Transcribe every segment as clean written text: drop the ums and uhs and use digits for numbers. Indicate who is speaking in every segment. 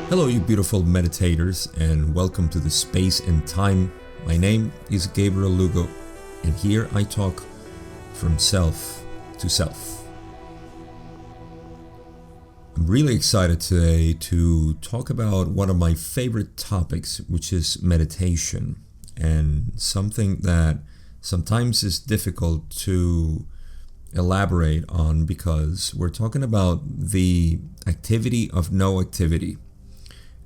Speaker 1: Hello, you beautiful meditators, and welcome to the Space and Time. My name is Gabriel Lugo, and here I talk from self to self. I'm really excited today to talk about one of my favorite topics, which is meditation, and something that sometimes is difficult to elaborate on because we're talking about the activity of no activity.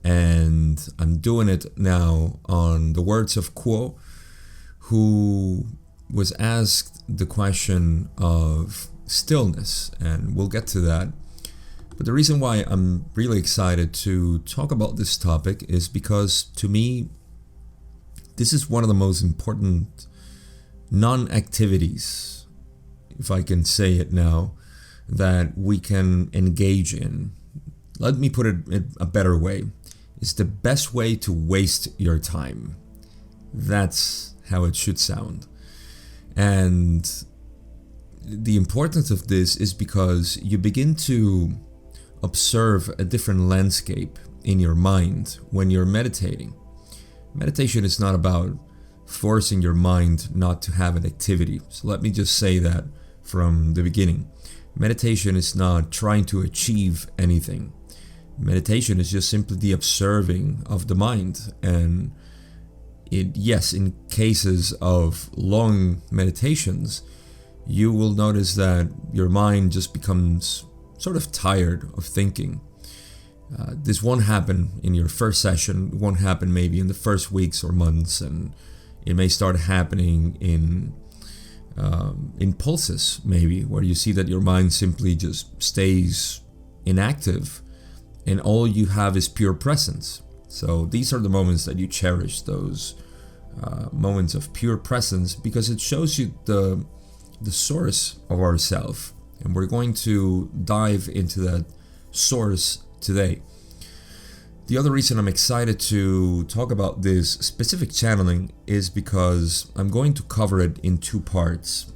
Speaker 1: And I'm doing it now on the words of Quo, who was asked the question of stillness, and we'll get to that. But the reason why I'm really excited to talk about this topic is because, to me, this is one of the most important non-activities, if I can say it now, that we can engage in. Let me put it in a better way. It's the best way to waste your time. That's how it should sound. And the importance of this is because you begin to observe a different landscape in your mind when you're meditating. Meditation is not about forcing your mind not to have an activity. So let me just say that from the beginning. Meditation is not trying to achieve anything. Meditation is just simply the observing of the mind, and yes, in cases of long meditations, you will notice that your mind just becomes sort of tired of thinking. This won't happen in your first session, it won't happen maybe in the first weeks or months, and it may start happening in pulses, maybe, where you see that your mind simply just stays inactive and all you have is pure presence. So these are the moments that you cherish, those moments of pure presence, because it shows you the source of ourself. And we're going to dive into that source today. The other reason I'm excited to talk about this specific channeling is because I'm going to cover it in two parts.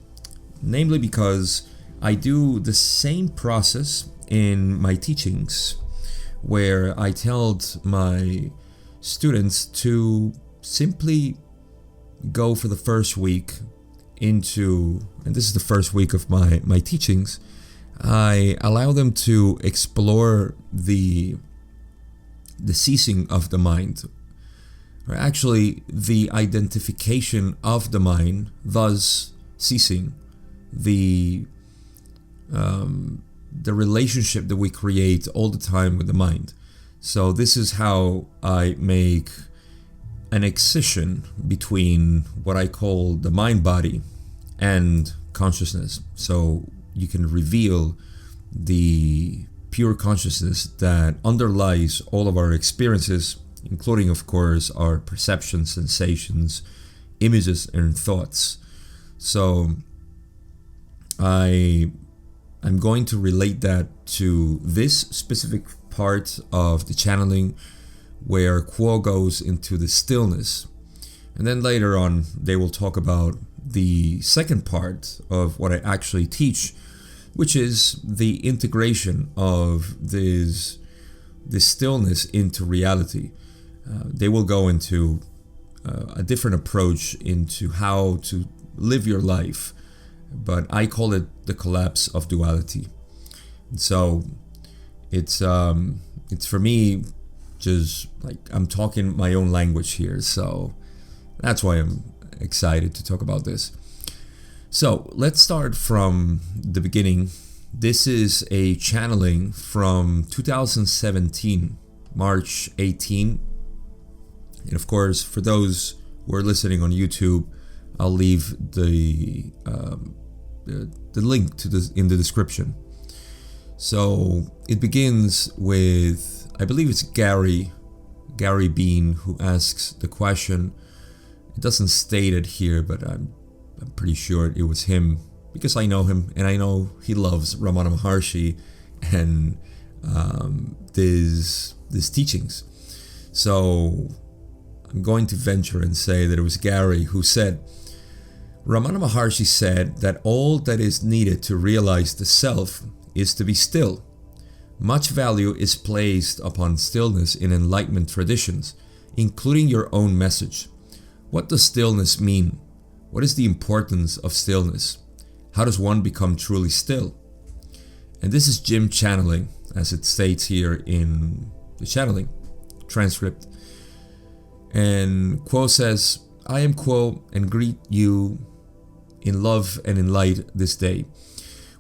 Speaker 1: Namely because I do the same process in my teachings, where I told my students to simply go for the first week into, and this is the first week of my teachings, I allow them to explore the ceasing of the mind, or actually the identification of the mind, thus ceasing the relationship that we create all the time with the mind. So this is how I make an excision between what I call the mind body and consciousness. So you can reveal the pure consciousness that underlies all of our experiences, including, of course, our perceptions, sensations, images, and thoughts. So I'm going to relate that to this specific part of the channeling where Quo goes into the stillness. And then later on, they will talk about the second part of what I actually teach, which is the integration of this stillness into reality. They will go into a different approach into how to live your life, but I call it the collapse of duality. So it's for me just like I'm talking my own language here, so that's why I'm excited to talk about this. So let's start from the beginning. This is a channeling from 2017, March 18. And of course, for those who are listening on YouTube, I'll leave the link to this in the description. So it begins with, I believe it's Gary Bean, who asks the question. It doesn't state it here, but I'm pretty sure it was him, because I know him and I know he loves Ramana Maharshi and these teachings. So I'm going to venture and say that it was Gary who said, Ramana Maharshi said that all that is needed to realize the self is to be still. Much value is placed upon stillness in enlightenment traditions, including your own message. What does stillness mean? What is the importance of stillness? How does one become truly still? And this is Jim channeling, as it states here in the channeling transcript. And Quo says, I am Quo and greet you in love and in light this day.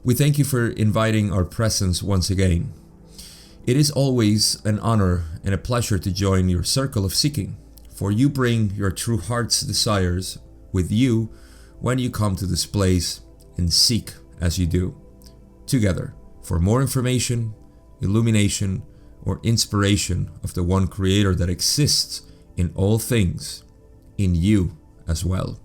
Speaker 1: We thank you for inviting our presence once again. It is always an honor and a pleasure to join your circle of seeking, for you bring your true heart's desires with you when you come to this place and seek as you do, together, for more information, illumination, or inspiration of the one Creator that exists in all things, in you as well.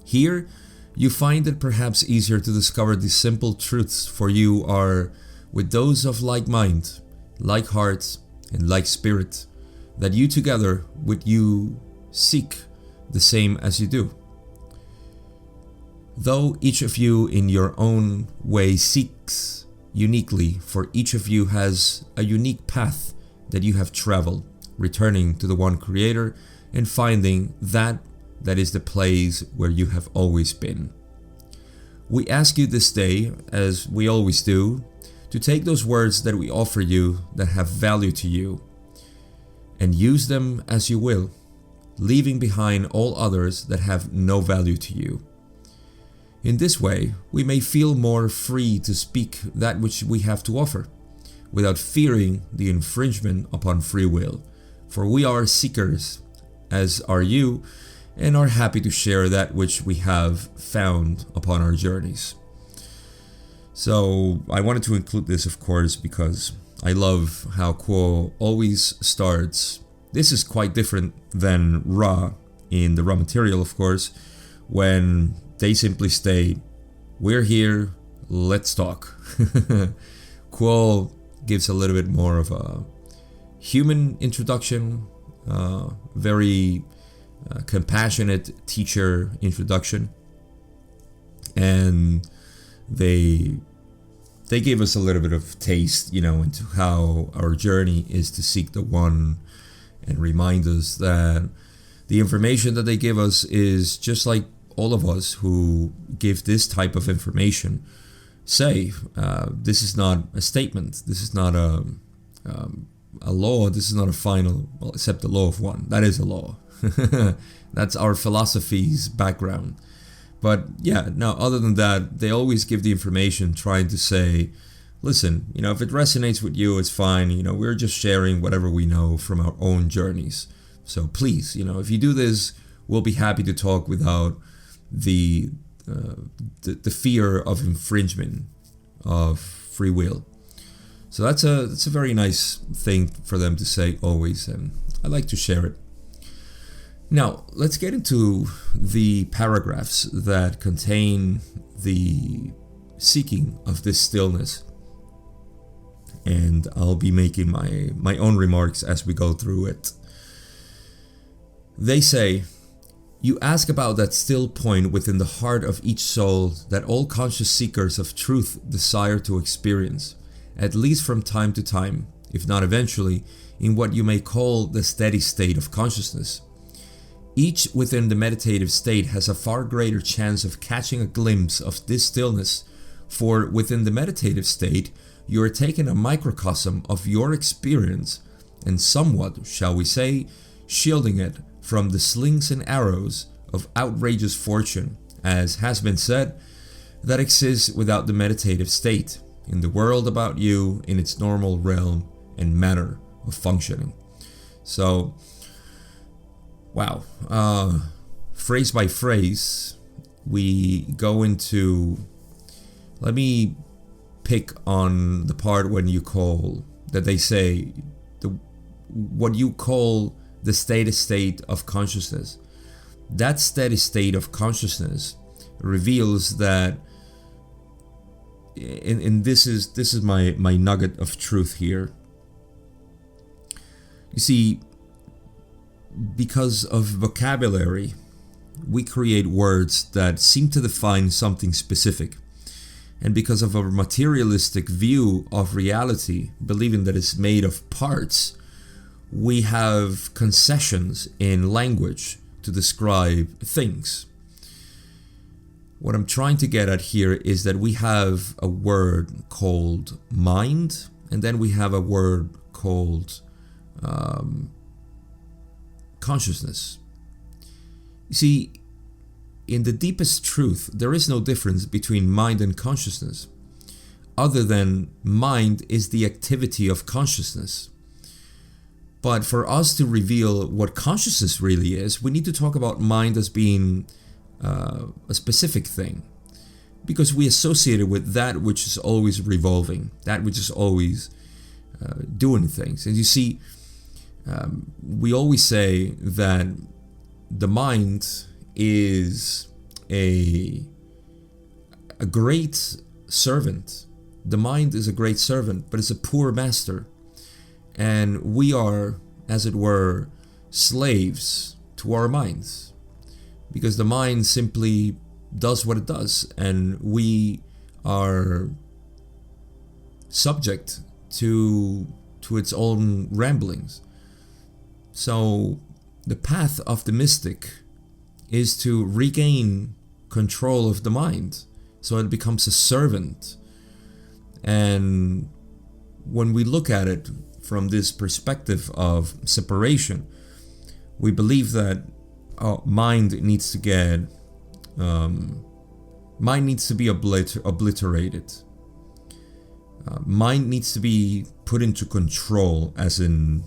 Speaker 1: Here, you find it perhaps easier to discover these simple truths, for you are with those of like mind, like heart, and like spirit, that you together with you seek the same as you do. Though each of you in your own way seeks uniquely, for each of you has a unique path that you have traveled, returning to the one Creator and finding that is the place where you have always been. We ask you this day, as we always do, to take those words that we offer you that have value to you and use them as you will, leaving behind all others that have no value to you. In this way, we may feel more free to speak that which we have to offer, without fearing the infringement upon free will, for we are seekers, as are you, and are happy to share that which we have found upon our journeys. So I wanted to include this, of course, because I love how Quo always starts. This is quite different than Ra in the Raw material, of course, when they simply state, we're here, let's talk. Quo gives a little bit more of a human introduction, very compassionate teacher introduction, and they gave us a little bit of taste, into how our journey is to seek the one, and remind us that the information that they give us is just like all of us who give this type of information say. This is not a statement. This is not a law. This is not a final, well, except the law of one. That is a law. That's our philosophy's background. But yeah, no, other than that, they always give the information trying to say, listen, if it resonates with you, it's fine. We're just sharing whatever we know from our own journeys. So please, if you do this, we'll be happy to talk without the fear of infringement of free will. So that's a very nice thing for them to say always, and I like to share it. Now, let's get into the paragraphs that contain the seeking of this stillness. And I'll be making my own remarks as we go through it. They say, you ask about that still point within the heart of each soul that all conscious seekers of truth desire to experience, at least from time to time, if not eventually, in what you may call the steady state of consciousness. Each within the meditative state has a far greater chance of catching a glimpse of this stillness, for within the meditative state, you are taking a microcosm of your experience and somewhat, shall we say, shielding it from the slings and arrows of outrageous fortune, as has been said, that exists without the meditative state, in the world about you in its normal realm and manner of functioning. So, wow, phrase by phrase, we go into, let me pick on the part when you call, that they say, what you call the steady state of consciousness. That steady state of consciousness reveals that, and this is my nugget of truth here. You see, because of vocabulary, we create words that seem to define something specific. And because of our materialistic view of reality, believing that it's made of parts, we have concessions in language to describe things. What I'm trying to get at here is that we have a word called mind, and then we have a word called consciousness. You see, in the deepest truth, there is no difference between mind and consciousness, other than mind is the activity of consciousness. But for us to reveal what consciousness really is, we need to talk about mind as being a specific thing, because we associate it with that which is always revolving, that which is always doing things. And you see, we always say that the mind is a great servant. The mind is a great servant, but it's a poor master. And we are, as it were, slaves to our minds, because the mind simply does what it does, and we are subject to its own ramblings. So the path of the mystic is to regain control of the mind, so it becomes a servant. And when we look at it from this perspective of separation, we believe that mind needs to get mind needs to be obliterated. Mind needs to be put into control, as in,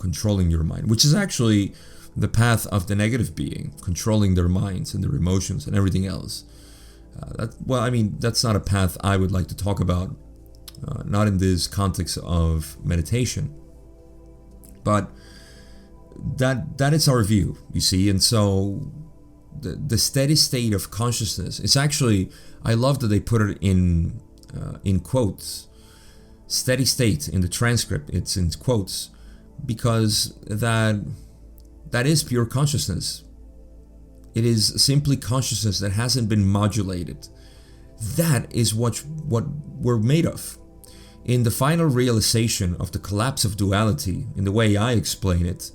Speaker 1: controlling your mind, which is actually the path of the negative being, controlling their minds and their emotions and everything else. That's not a path I would like to talk about, not in this context of meditation. But that is our view, you see. And so the steady state of consciousness is actually, I love that they put it in quotes. Steady state in the transcript, it's in quotes, because that is pure consciousness. It is simply consciousness that hasn't been modulated. That is what we're made of. In the final realization of the collapse of duality, in the way I explain it,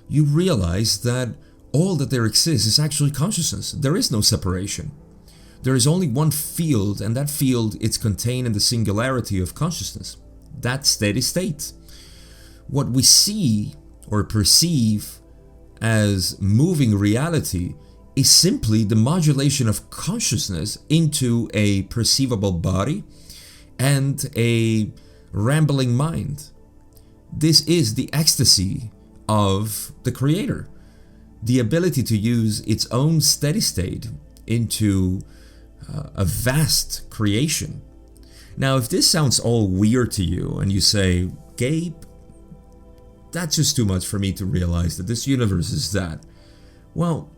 Speaker 1: you realize that all that there exists is actually consciousness. There is no separation. There is only one field, and that field is contained in the singularity of consciousness. That steady state. What we see or perceive as moving reality is simply the modulation of consciousness into a perceivable body and a rambling mind. This is the ecstasy of the Creator, the ability to use its own steady state into a vast creation. Now, if this sounds all weird to you and you say, Gabe, that's just too much for me to realize that this universe is that. Well,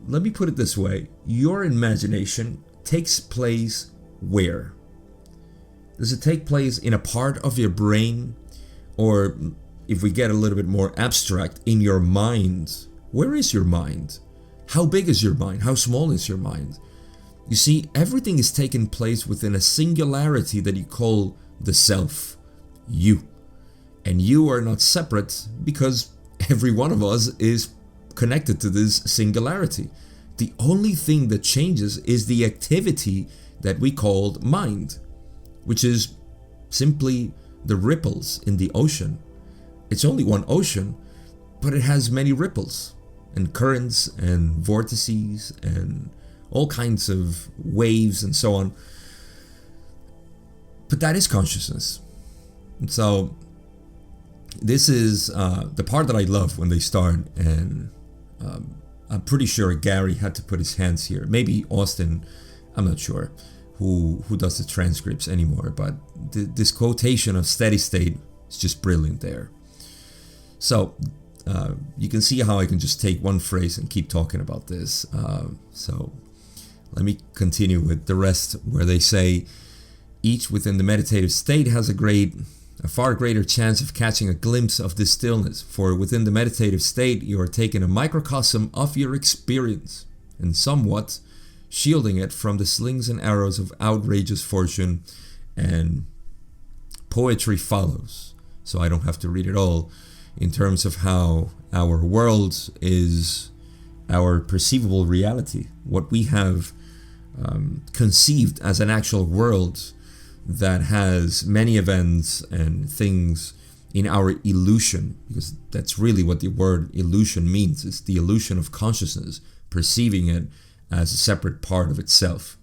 Speaker 1: let me put it this way. Your imagination takes place where? Does it take place in a part of your brain? Or if we get a little bit more abstract, in your mind? Where is your mind? How big is your mind? How small is your mind? You see, everything is taking place within a singularity that you call the self, you. And you are not separate, because every one of us is connected to this singularity. The only thing that changes is the activity that we called mind, which is simply the ripples in the ocean. It's only one ocean, but it has many ripples and currents and vortices and all kinds of waves and so on. But that is consciousness. And so this is the part that I love when they start, and I'm pretty sure Gary had to put his hands here. Maybe Austin, I'm not sure who does the transcripts anymore, but this quotation of steady state is just brilliant there. So you can see how I can just take one phrase and keep talking about this. So let me continue with the rest, where they say each within the meditative state has a far greater chance of catching a glimpse of this stillness, for within the meditative state you are taking a microcosm of your experience, and somewhat shielding it from the slings and arrows of outrageous fortune, and poetry follows. So I don't have to read it all in terms of how our world is our perceivable reality, what we have conceived as an actual world that has many events and things in our illusion, because that's really what the word illusion means. It's the illusion of consciousness, perceiving it as a separate part of itself.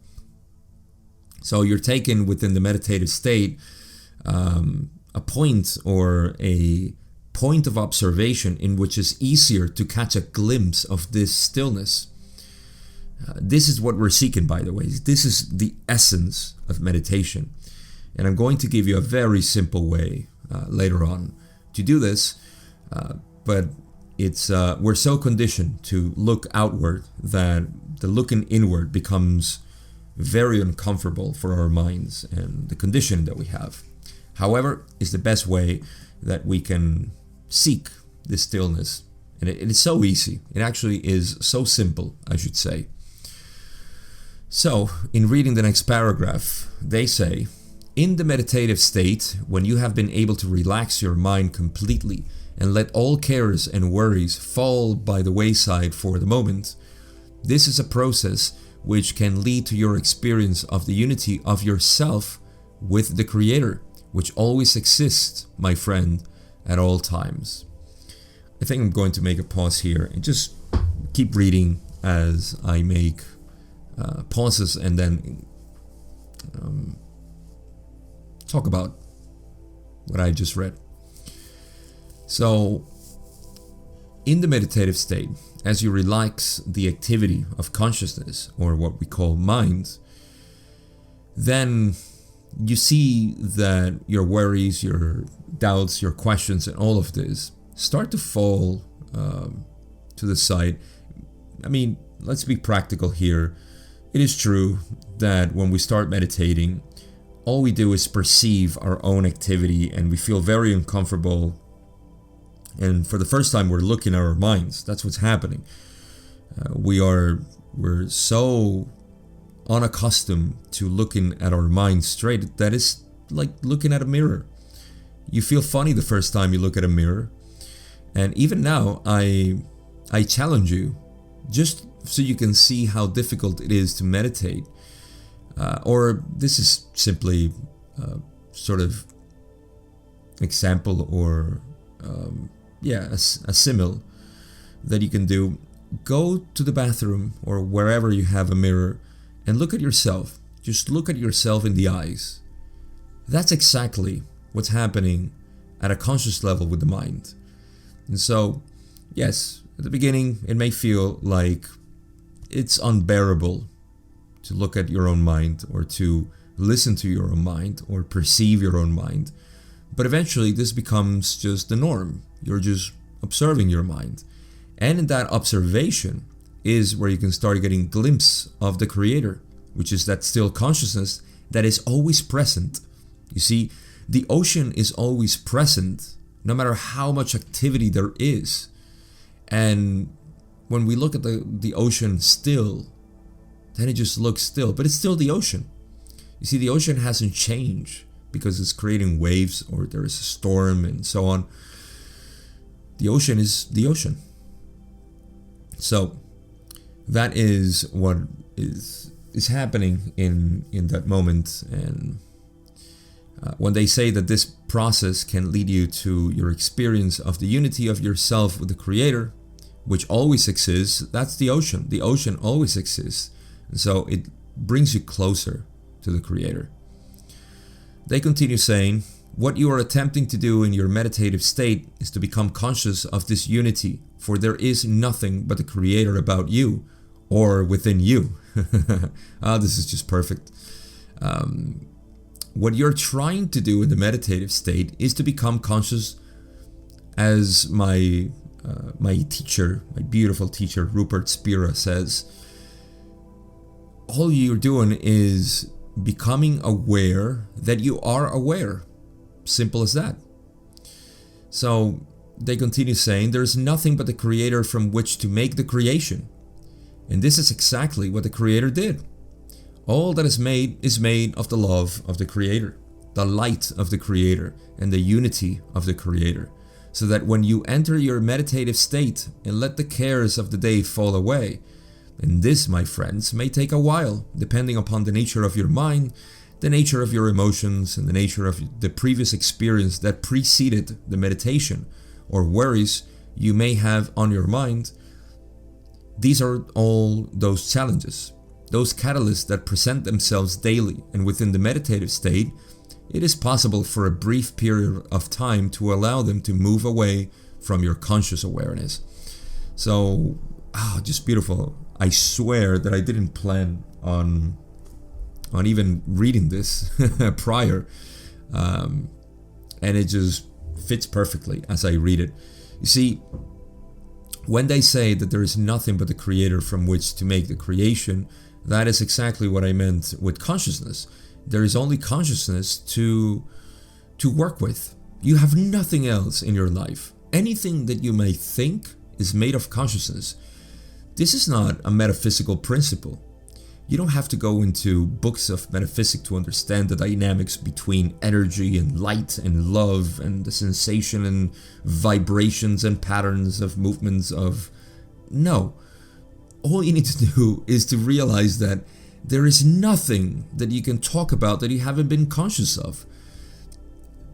Speaker 1: So you're taken within the meditative state, a point or a point of observation in which it's easier to catch a glimpse of this stillness. This is what we're seeking, by the way. This is the essence of meditation. And I'm going to give you a very simple way later on to do this, but it's we're so conditioned to look outward that the looking inward becomes very uncomfortable for our minds and the conditioning that we have. However, it's the best way that we can seek this stillness, and it is so easy. It actually is so simple, I should say. So, in reading the next paragraph, they say, in the meditative state, when you have been able to relax your mind completely and let all cares and worries fall by the wayside for the moment, this is a process which can lead to your experience of the unity of yourself with the Creator, which always exists, my friend, at all times. I think I'm going to make a pause here and just keep reading as I make pauses and then talk about what I just read. So, in the meditative state, as you relax the activity of consciousness, or what we call mind, then you see that your worries, your doubts, your questions, and all of this start to fall to the side. I mean, let's be practical here. It is true that when we start meditating, all we do is perceive our own activity and we feel very uncomfortable. And for the first time, we're looking at our minds. That's what's happening. We're so unaccustomed to looking at our minds straight that it's like looking at a mirror. You feel funny the first time you look at a mirror. And even now, I challenge you, just so you can see how difficult it is to meditate. Or this is simply sort of example or a simile that you can do. Go to the bathroom or wherever you have a mirror and look at yourself. Just look at yourself in the eyes. That's exactly what's happening at a conscious level with the mind. And so, yes, at the beginning, it may feel like it's unbearable to look at your own mind or to listen to your own mind or perceive your own mind. But eventually, this becomes just the norm. You're just observing your mind. And in that observation is where you can start getting a glimpse of the Creator, which is that still consciousness that is always present. You see, the ocean is always present, no matter how much activity there is. And when we look at the ocean still, then it just looks still, but it's still the ocean. You see, the ocean hasn't changed because it's creating waves or there is a storm and so on. The ocean is the ocean. So that is what is happening in that moment. And when they say that this process can lead you to your experience of the unity of yourself with the Creator, which always exists, that's the ocean. The ocean always exists. And so it brings you closer to the Creator. They continue saying, what you are attempting to do in your meditative state is to become conscious of this unity, for there is nothing but the Creator about you or within you. This is just perfect. What you're trying to do in the meditative state is to become conscious, as my teacher, my beautiful teacher, Rupert Spira says, all you're doing is becoming aware that you are aware. Simple as that. So they continue saying, there's nothing but the Creator from which to make the creation. And this is exactly what the Creator did. All that is made of the love of the Creator, the light of the Creator, and the unity of the Creator. So that when you enter your meditative state and let the cares of the day fall away, and this, my friends, may take a while, depending upon the nature of your mind, the nature of your emotions, and the nature of the previous experience that preceded the meditation, or worries you may have on your mind. These are all those challenges, those catalysts that present themselves daily, and within the meditative state, it is possible for a brief period of time to allow them to move away from your conscious awareness. So, just beautiful. I swear that I didn't plan on even reading this prior, and it just fits perfectly as I read it. You see, when they say that there is nothing but the Creator from which to make the creation, that is exactly what I meant with consciousness. There is only consciousness to work with. You have nothing else in your life. Anything that you may think is made of consciousness. This is not a metaphysical principle. You don't have to go into books of metaphysics to understand the dynamics between energy and light and love and the sensation and vibrations and patterns of movements of... No. All you need to do is to realize that there is nothing that you can talk about that you haven't been conscious of.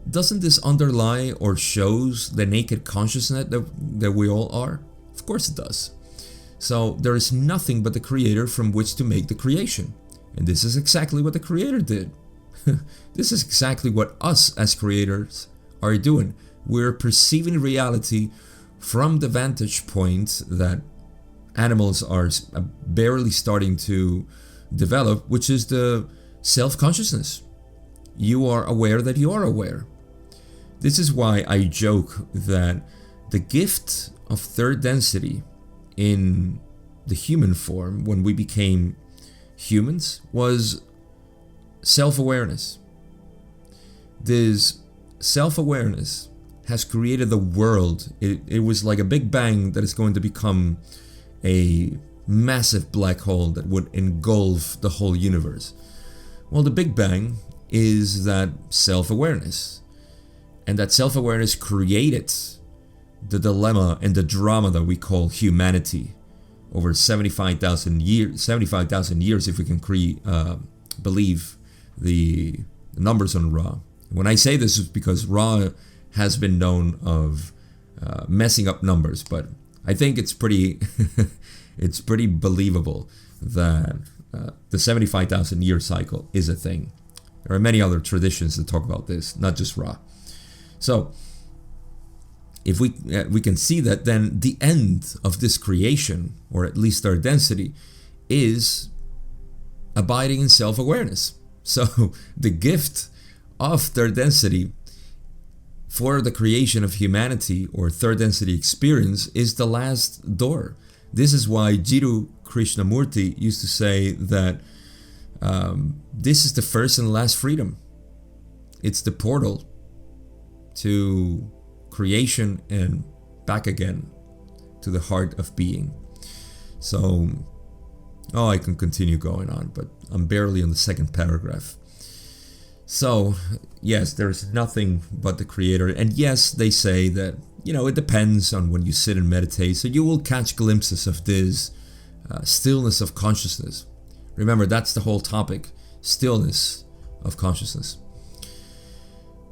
Speaker 1: Doesn't this underlie or shows the naked consciousness that we all are? Of course it does. So there is nothing but the Creator from which to make the creation. And this is exactly what the Creator did. This is exactly what us as creators are doing. We're perceiving reality from the vantage point that animals are barely starting to develop, which is the self-consciousness. You are aware that you are aware. This is why I joke that the gift of third density in the human form, when we became humans, was self-awareness. This self-awareness has created the world. It was like a big bang that is going to become a massive black hole that would engulf the whole universe. Well, the Big Bang is that self-awareness. And that self-awareness created the dilemma and the drama that we call humanity over 75,000 years, if we can believe the numbers on Ra. When I say this, is because Ra has been known of messing up numbers, but I think it's pretty it's pretty believable that the 75,000 year cycle is a thing. There are many other traditions that talk about this, not just Ra. So if we can see that, then the end of this creation, or at least our density, is abiding in self-awareness. So the gift of third density for the creation of humanity, or third density experience, is the last door. This is why Jiddu Krishnamurti used to say that this is the first and last freedom. It's the portal to creation and back again to the heart of being. So, I can continue going on, but I'm barely on the second paragraph. So, yes, there's nothing but the Creator. And yes, they say that, it depends on when you sit and meditate. So you will catch glimpses of this stillness of consciousness. Remember, that's the whole topic, stillness of consciousness.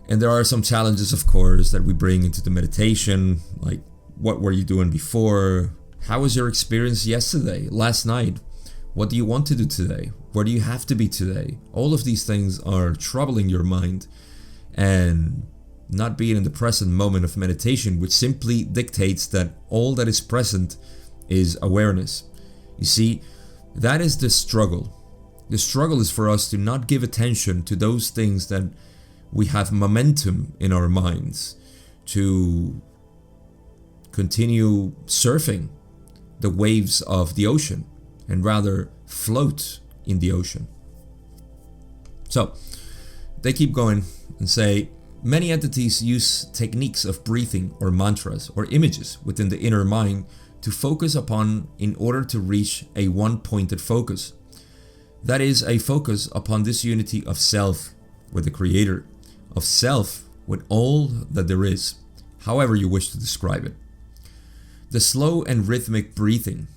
Speaker 1: And there are some challenges, of course, that we bring into the meditation, like what were you doing before? How was your experience yesterday, last night? What do you want to do today? Where do you have to be today? All of these things are troubling your mind, and not being in the present moment of meditation, which simply dictates that all that is present is awareness. You see, that is the struggle. The struggle is for us to not give attention to those things that we have momentum in our minds, to continue surfing the waves of the ocean and rather float in the ocean. So they keep going and say, many entities use techniques of breathing or mantras or images within the inner mind to focus upon in order to reach a one-pointed focus. That is a focus upon this unity of self with the Creator, of self with all that there is, however you wish to describe it. The slow and rhythmic breathing,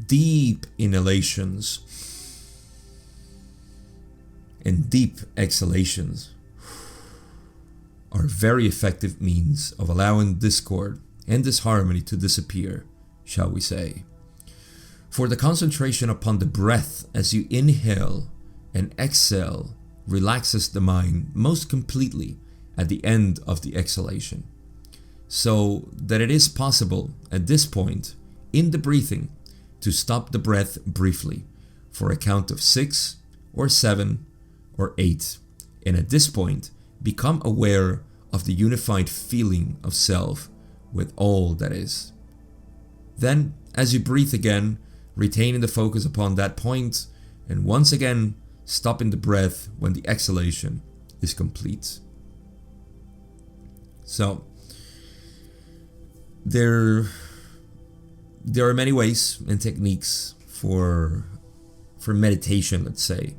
Speaker 1: deep inhalations and deep exhalations are very effective means of allowing discord and disharmony to disappear, shall we say. For the concentration upon the breath as you inhale and exhale relaxes the mind most completely at the end of the exhalation, so that it is possible at this point in the breathing to stop the breath briefly for a count of 6 or 7 or 8, and at this point become aware of the unified feeling of self with all that is. Then, as you breathe again, retaining the focus upon that point, and once again stopping the breath when the exhalation is complete. So, there are many ways and techniques for meditation, let's say.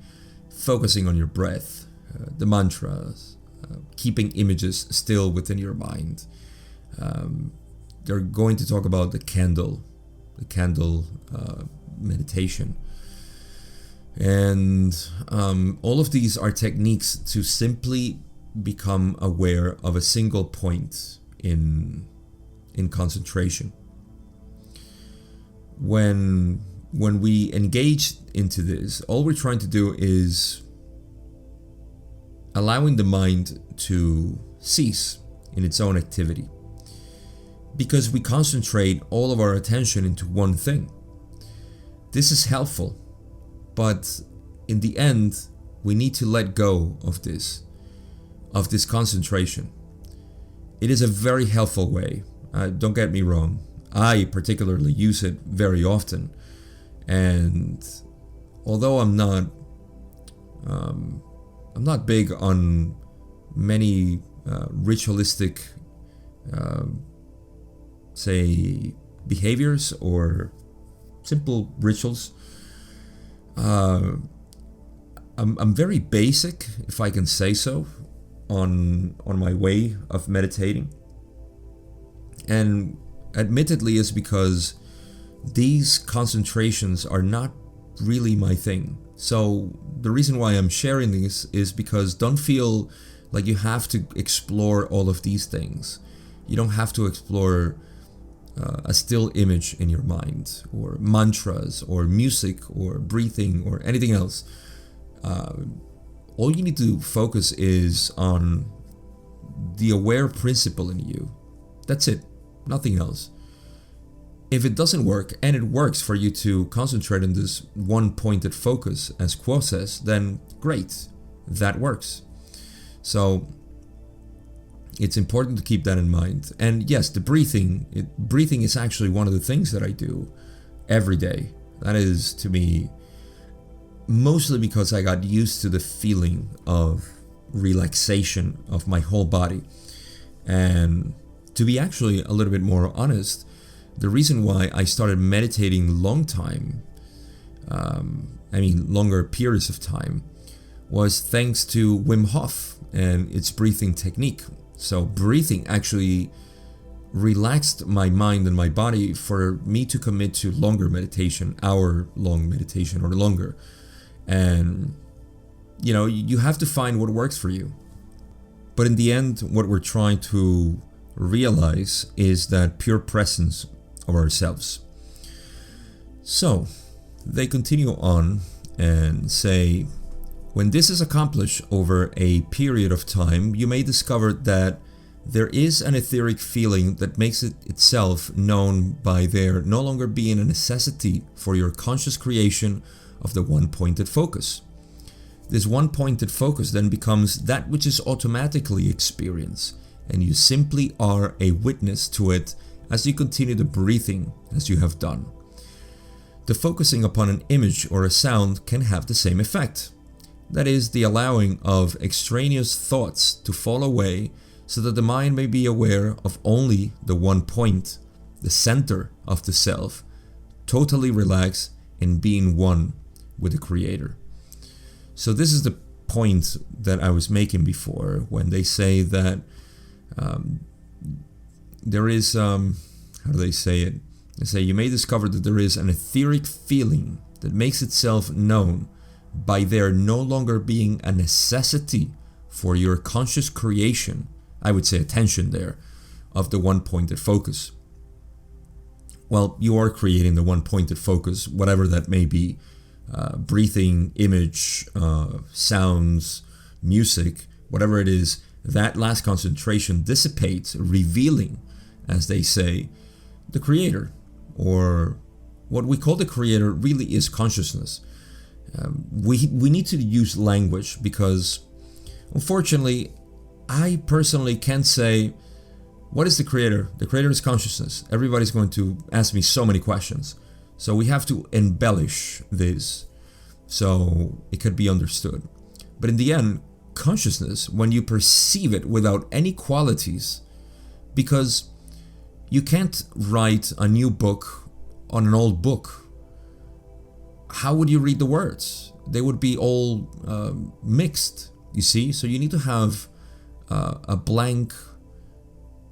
Speaker 1: Focusing on your breath, the mantras, keeping images still within your mind. They're going to talk about the candle meditation. And all of these are techniques to simply become aware of a single point in concentration. When we engage into this, all we're trying to do is allowing the mind to cease in its own activity, because we concentrate all of our attention into one thing. This is helpful, but in the end, we need to let go of this concentration. It is a very helpful way. Don't get me wrong. I particularly use it very often, and although I'm not big on many ritualistic, say, behaviors or simple rituals. I'm very basic, if I can say so, on my way of meditating, and admittedly is because these concentrations are not really my thing. So the reason why I'm sharing these is because don't feel like you have to explore all of these things. You don't have to explore a still image in your mind, or mantras, or music, or breathing, or anything else. All you need to focus is on the aware principle in you. That's it, nothing else. If it doesn't work, and it works for you to concentrate on this one-pointed focus, as Quo says, then great, that works. So it's important to keep that in mind. And yes, the breathing is actually one of the things that I do every day. That is, to me, mostly because I got used to the feeling of relaxation of my whole body. And to be actually a little bit more honest, the reason why I started meditating longer periods of time, was thanks to Wim Hof and its breathing technique. So breathing actually relaxed my mind and my body for me to commit to longer meditation, hour-long meditation or longer. And, you have to find what works for you. But in the end, what we're trying to realize is that pure presence of ourselves. So, they continue on and say, when this is accomplished over a period of time, you may discover that there is an etheric feeling that makes it itself known by there no longer being a necessity for your conscious creation of the one-pointed focus. This one-pointed focus then becomes that which is automatically experienced, and you simply are a witness to it as you continue the breathing as you have done. The focusing upon an image or a sound can have the same effect. That is, the allowing of extraneous thoughts to fall away so that the mind may be aware of only the one point the center of the self, totally relax and being one with the creator. So this is the point that I was making before when they say that there is, how do they say it? They say you may discover that there is an etheric feeling that makes itself known by there no longer being a necessity for your conscious creation, I would say attention there, of the one-pointed focus. Well, you are creating the one-pointed focus, whatever that may be, breathing, image, sounds, music, whatever it is, that last concentration dissipates, revealing, as they say, the creator, or what we call the creator really is consciousness. We need to use language because, unfortunately, I personally can't say, what is the creator? The creator is consciousness. Everybody's going to ask me so many questions. So we have to embellish this so it could be understood. But in the end, consciousness, when you perceive it without any qualities, because you can't write a new book on an old book. How would you read the words? They would be all mixed, you see? So you need to have a blank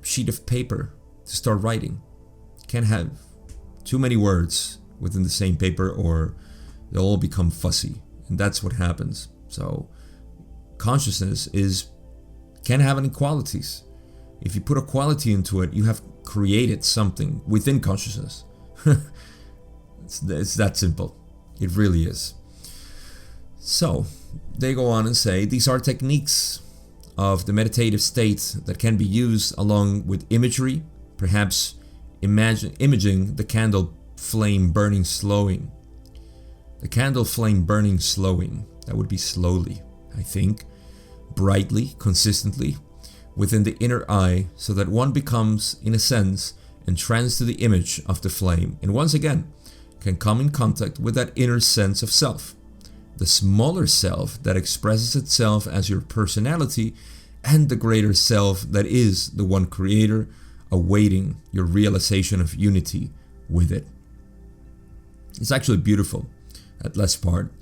Speaker 1: sheet of paper to start writing. Can't have too many words within the same paper or they'll all become fussy. And that's what happens. So consciousness can't have any qualities. If you put a quality into it, you have created something within consciousness. It's that simple. It really is. So they go on and say these are techniques of the meditative state that can be used along with imagery, perhaps imaging the candle flame burning slowing. The candle flame burning slowing, that would be slowly, I think, brightly, consistently, within the inner eye, so that one becomes, in a sense, entranced to the image of the flame, and once again, can come in contact with that inner sense of self, the smaller self that expresses itself as your personality, and the greater self that is the one creator, awaiting your realization of unity with it. It's actually beautiful, that last part.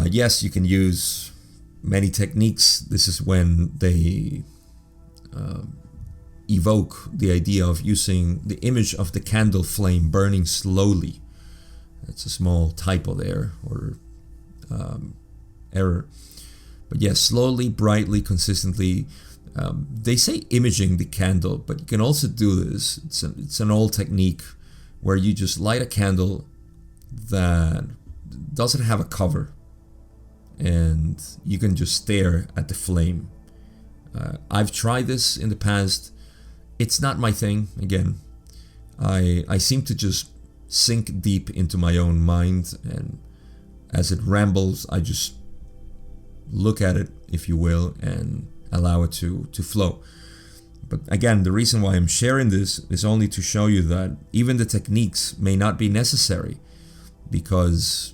Speaker 1: Yes, you can use many techniques. This is when they evoke the idea of using the image of the candle flame burning slowly. It's a small typo there, or error. But yes, slowly, brightly, consistently. They say imaging the candle, but you can also do this. It's an old technique where you just light a candle that doesn't have a cover, and you can just stare at the flame. I've tried this in the past. It's not my thing. Again, I seem to just sink deep into my own mind, and as it rambles, I just look at it, if you will, and allow it to flow. But again, the reason why I'm sharing this is only to show you that even the techniques may not be necessary, because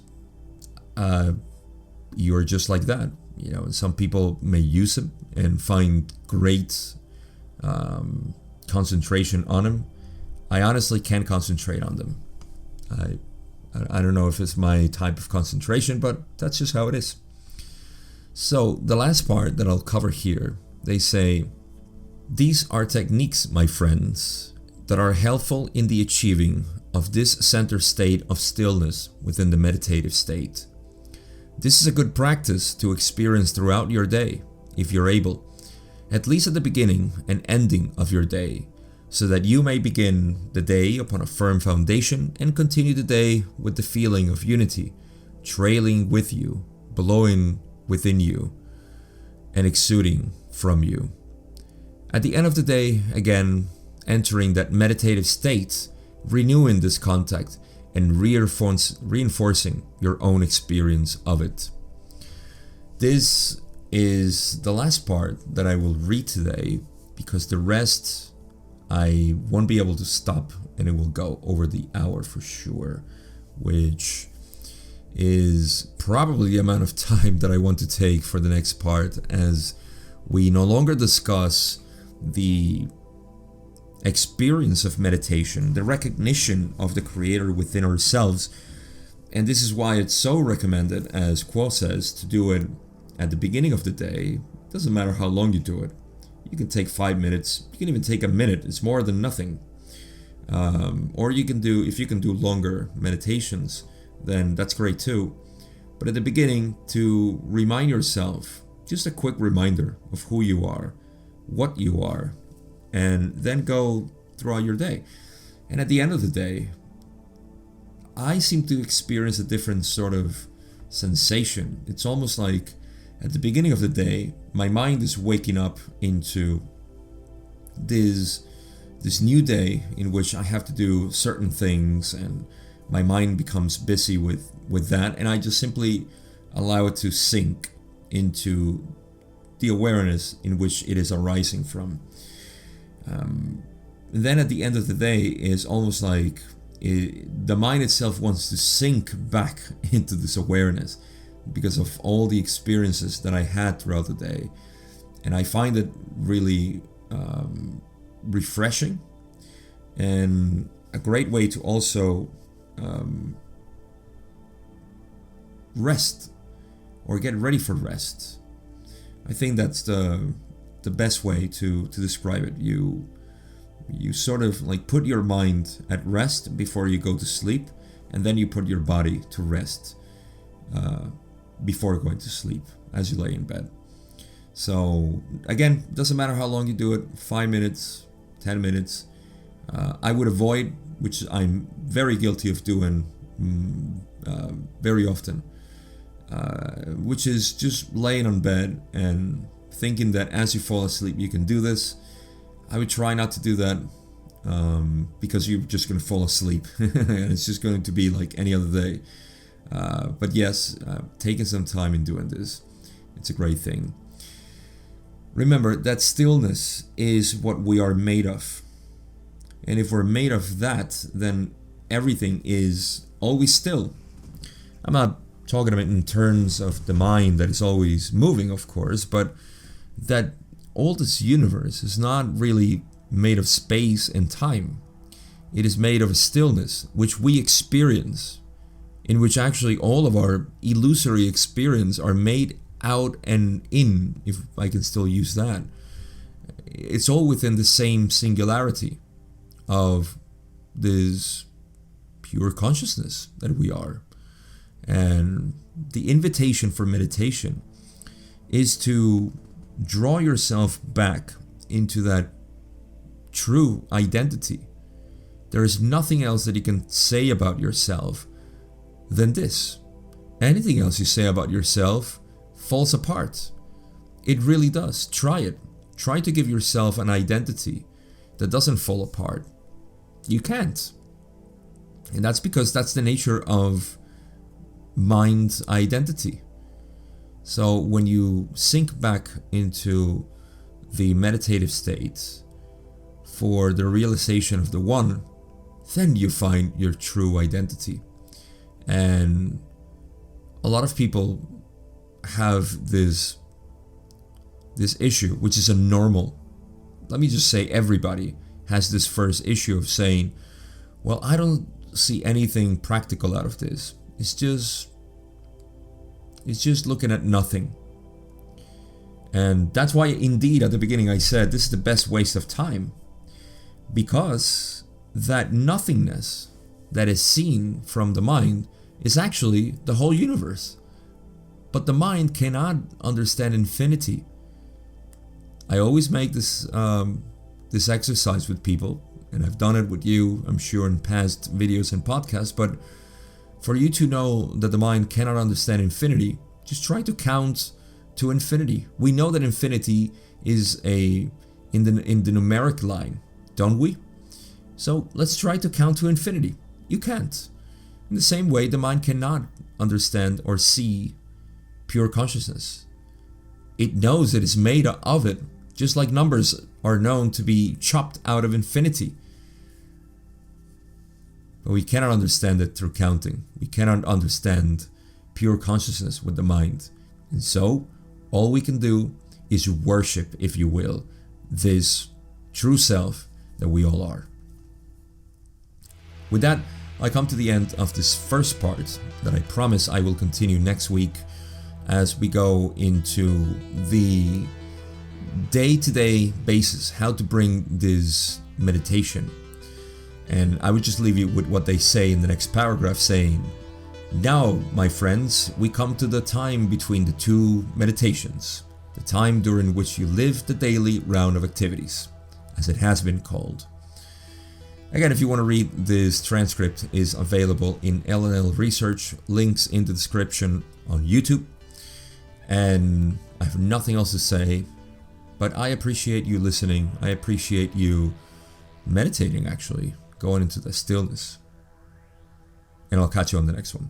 Speaker 1: you're just like that. You know, some people may use them and find great concentration on them. I honestly can't concentrate on them. I don't know if it's my type of concentration, but that's just how it is. So the last part that I'll cover here, they say, these are techniques, my friends, that are helpful in the achieving of this center state of stillness within the meditative state. This is a good practice to experience throughout your day, if you're able, at least at the beginning and ending of your day, so that you may begin the day upon a firm foundation and continue the day with the feeling of unity, trailing with you, blowing within you, and exuding from you. At the end of the day, again, entering that meditative state, renewing this contact and reinforcing your own experience of it. This is the last part that I will read today, because the rest I won't be able to stop, and it will go over the hour for sure, which is probably the amount of time that I want to take for the next part, as we no longer discuss the experience of meditation, the recognition of the Creator within ourselves. And this is why it's so recommended, as Quo says, to do it at the beginning of the day. Doesn't matter how long you do it. You can take 5 minutes. You can even take a minute. It's more than nothing. Or you can do, if you can do longer meditations, then that's great too. But at the beginning, to remind yourself, just a quick reminder of who you are, what you are, and then go throughout your day. And at the end of the day, I seem to experience a different sort of sensation. It's almost like at the beginning of the day, my mind is waking up into this new day in which I have to do certain things, and my mind becomes busy with that, and I just simply allow it to sink into the awareness in which it is arising from. And then at the end of the day is almost like the mind itself wants to sink back into this awareness because of all the experiences that I had throughout the day. And I find it really refreshing and a great way to also rest or get ready for rest. I think that's the best way to describe it. You sort of like put your mind at rest before you go to sleep, and then you put your body to rest before going to sleep as you lay in bed. So again, doesn't matter how long you do it, 5 minutes, 10 minutes. I would avoid, which I'm very guilty of doing very often, which is just laying on bed and thinking that as you fall asleep you can do this. I would try not to do that because you're just going to fall asleep and it's just going to be like any other day. But yes, taking some time in doing this, it's a great thing. Remember that stillness is what we are made of. And if we're made of that, then everything is always still. I'm not talking about in terms of the mind that is always moving, of course, but that all this universe is not really made of space and time. It is made of a stillness which we experience, in which actually all of our illusory experience are made out and in, if I can still use that. It's all within the same singularity of this pure consciousness that we are. And the invitation for meditation is to draw yourself back into that true identity. There is nothing else that you can say about yourself than this. Anything else you say about yourself falls apart. It really does. Try it. Try to give yourself an identity that doesn't fall apart. You can't. And that's because that's the nature of mind identity. So when you sink back into the meditative state for the realization of the One, then you find your true identity. And a lot of people have this issue, which is a normal, let me just say everybody has this first issue of saying, well, I don't see anything practical out of this. It's just looking at nothing. And that's why indeed at the beginning I said this is the best waste of time, because that nothingness that is seen from the mind is actually the whole universe. But the mind cannot understand infinity. I always make this this exercise with people, and I've done it with you, I'm sure, in past videos and podcasts, but for you to know that the mind cannot understand infinity, just try to count to infinity. We know that infinity is in the numeric line, don't we? So let's try to count to infinity. You can't. In the same way, the mind cannot understand or see pure consciousness. It knows it is made of it, just like numbers are known to be chopped out of infinity. But we cannot understand it through counting. We cannot understand pure consciousness with the mind. And so, all we can do is worship, if you will, this true self that we all are. With that, I come to the end of this first part that I promise I will continue next week as we go into the day-to-day basis, how to bring this meditation. And I would just leave you with what they say in the next paragraph, saying, "Now, my friends, we come to the time between the two meditations, the time during which you live the daily round of activities, as it has been called." Again, if you want to read this transcript, is available in LNL Research, links in the description on YouTube. And I have nothing else to say, but I appreciate you listening. I appreciate you meditating, actually, going into the stillness. And I'll catch you on the next one.